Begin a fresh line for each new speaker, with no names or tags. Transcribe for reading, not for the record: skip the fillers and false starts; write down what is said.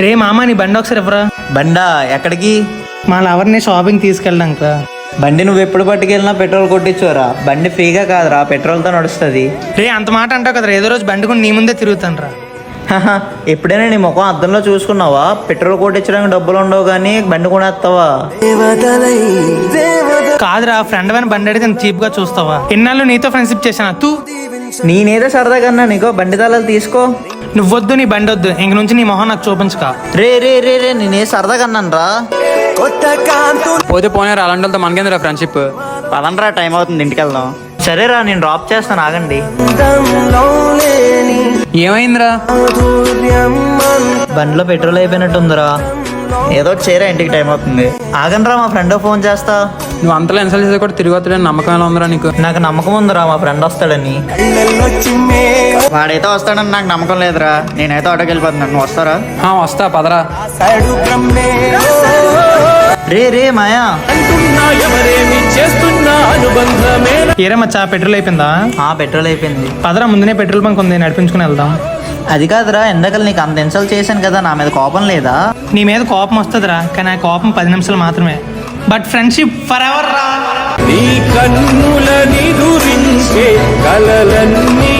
రే మామ నీ బండి ఒకసారి ఇవ్వరా.
బండా ఎక్కడికి?
మా లవర్ని షాపింగ్ తీసుకెళ్ళడానికి రా.
బండి నువ్వు ఎప్పుడు పట్టుకెళ్ళినా పెట్రోల్ కొట్టించోరా. బండి ఫ్రీగా కాదురా, పెట్రోల్తో నడుస్తుంది.
రే అంత మాట అంటావు కదరా, ఏదో రోజు బండి కొని నీ ముందే తిరుగుతాను రా.
ఎప్పుడైనా నీ ముఖం అద్దంలో చూసుకున్నావా? పెట్రోల్ కొట్టించడానికి డబ్బులు ఉండవు కానీ బండి కొనేస్తావా?
కాదురా, ఫ్రెండ్ అని బండి అడిగితే చీప్ గా చూస్తావా? ఎన్నాళ్ళు నీతో ఫ్రెండ్షిప్ చేశాను తూ.
నేనేదో సరదాగా అన్నా నీకో బండి తాళాలు తీసుకో.
నువ్వొద్దు, నీ బండి వద్దు, ఇంక నుంచి నీ మొహం నాకు చూపించక.
రే రే రే రే నేనే సరదాగా అన్నాను రా.
పోతే పోనీ అలాంటి వాళ్ళతో మనకేంద్రా ఫ్రెండ్షిప్.
పదండ్రా, టైం అవుతుంది, ఇంటికి వెళ్దాం. సరేరా, నేను డ్రాప్ చేస్తాను, ఆగండి.
ఏమైందిరా?
బండిలో పెట్రోల్ అయిపోయినట్టుందిరా. ఏదో చేరా, ఇంటికి టైం అవుతుంది. ఆగండ్రా, మా ఫ్రెండ్ ఫోన్ చేస్తా.
నువ్వు అంతలో ఇన్సల్ట్ చేసే కూడా తిరిగి వస్తాడని నమ్మకం ఎలా ఉందిరా నీకు?
నాకు నమ్మకం ఉందిరా, మా ఫ్రెండ్ వస్తాడని. వాడైతే వస్తాడని నాకు నమ్మకం లేదురా. నేనైతే ఆటోకి వెళ్ళిపోతున్నాను, నువ్వు వస్తారా?
వస్తా పదరా.
రే రే మాయా,
ఏరే మచ్చా, పెట్రోల్ అయిపోయిందా?
పెట్రోల్ అయిపోయింది.
పదరా, ముందునే పెట్రోల్ బంక్ ఉంది, నడిపించుకుని వెళ్దాం.
అది కాదురా, ఎందాకలు నీకు అంత ఇన్సల్ట్ చేశాను కదా, నా మీద కోపం లేదా?
నీ మీద కోపం వస్తుందిరా, కానీ ఆ కోపం 10 నిమిషాలు మాత్రమే. బట్ ఫ్రెండ్షిప్ ఫర్ ఎవర్ రా.
నీ కన్నుల నిదురించే కలలన్నీ